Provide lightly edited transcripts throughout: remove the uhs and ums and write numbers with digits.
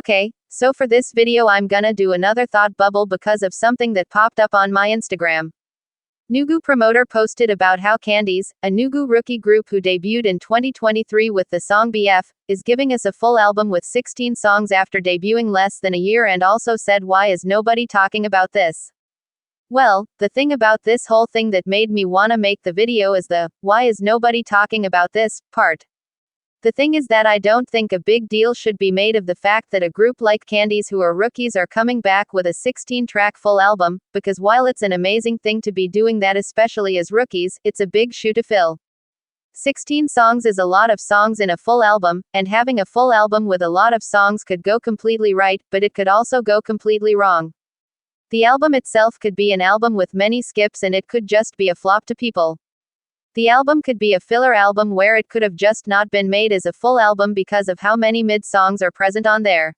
Okay, so for this video I'm gonna do another thought bubble because of something that popped up on my Instagram. Nugu promoter posted about how Kandis, a Nugu rookie group who debuted in 2023 with the song BF, is giving us a full album with 16 songs after debuting less than a year, and also said, why is nobody talking about this? Well, the thing about this whole thing that made me wanna make the video is the, why is nobody talking about this, part. The thing is that I don't think a big deal should be made of the fact that a group like Kandis, who are rookies, are coming back with a 16-track full album, because while it's an amazing thing to be doing that, especially as rookies, it's a big shoe to fill. 16 songs is a lot of songs in a full album, and having a full album with a lot of songs could go completely right, but it could also go completely wrong. The album itself could be an album with many skips, and it could just be a flop to people. The album could be a filler album where it could have just not been made as a full album because of how many mid songs are present on there.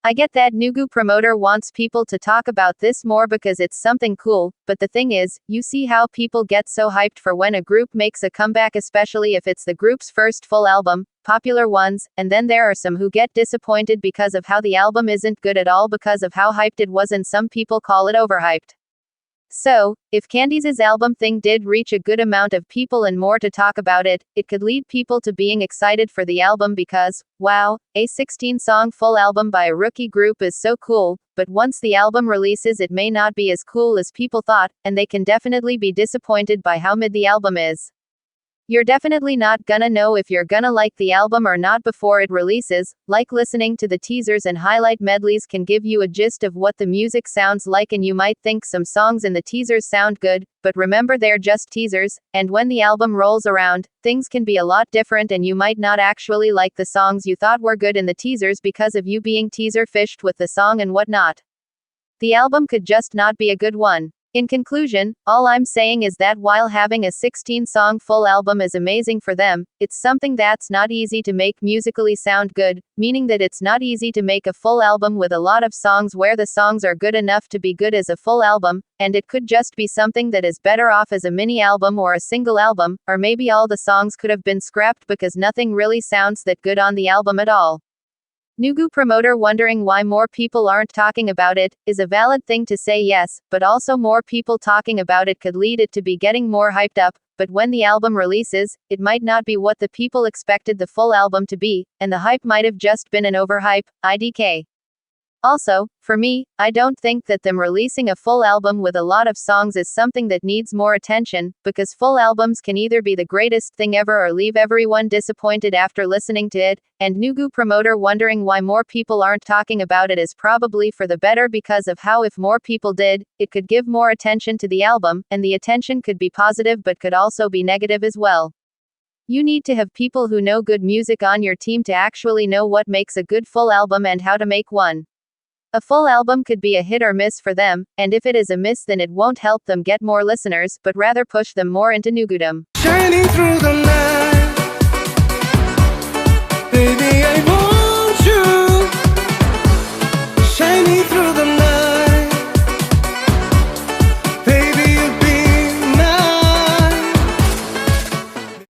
I get that Nugu promoter wants people to talk about this more because it's something cool, but the thing is, you see how people get so hyped for when a group makes a comeback, especially if it's the group's first full album, popular ones, and then there are some who get disappointed because of how the album isn't good at all because of how hyped it was, and some people call it overhyped. So, if Kandis' album thing did reach a good amount of people and more to talk about it, it could lead people to being excited for the album because, wow, a 16-song full album by a rookie group is so cool, but once the album releases it may not be as cool as people thought, and they can definitely be disappointed by how mid the album is. You're definitely not gonna know if you're gonna like the album or not before it releases, like listening to the teasers and highlight medleys can give you a gist of what the music sounds like, and you might think some songs in the teasers sound good, but remember they're just teasers, and when the album rolls around, things can be a lot different and you might not actually like the songs you thought were good in the teasers because of you being teaser fished with the song and whatnot. The album could just not be a good one. In conclusion, all I'm saying is that while having a 16-song full album is amazing for them, it's something that's not easy to make musically sound good, meaning that it's not easy to make a full album with a lot of songs where the songs are good enough to be good as a full album, and it could just be something that is better off as a mini album or a single album, or maybe all the songs could have been scrapped because nothing really sounds that good on the album at all. Nugu promoter wondering why more people aren't talking about it, is a valid thing to say, yes, but also more people talking about it could lead it to be getting more hyped up, but when the album releases, it might not be what the people expected the full album to be, and the hype might have just been an overhype, IDK. Also, for me, I don't think that them releasing a full album with a lot of songs is something that needs more attention, because full albums can either be the greatest thing ever or leave everyone disappointed after listening to it, and Nugu promoter wondering why more people aren't talking about it is probably for the better because of how if more people did, it could give more attention to the album, and the attention could be positive but could also be negative as well. You need to have people who know good music on your team to actually know what makes a good full album and how to make one. A full album could be a hit or miss for them, and if it is a miss then it won't help them get more listeners, but rather push them more into Nugudom. Shining through the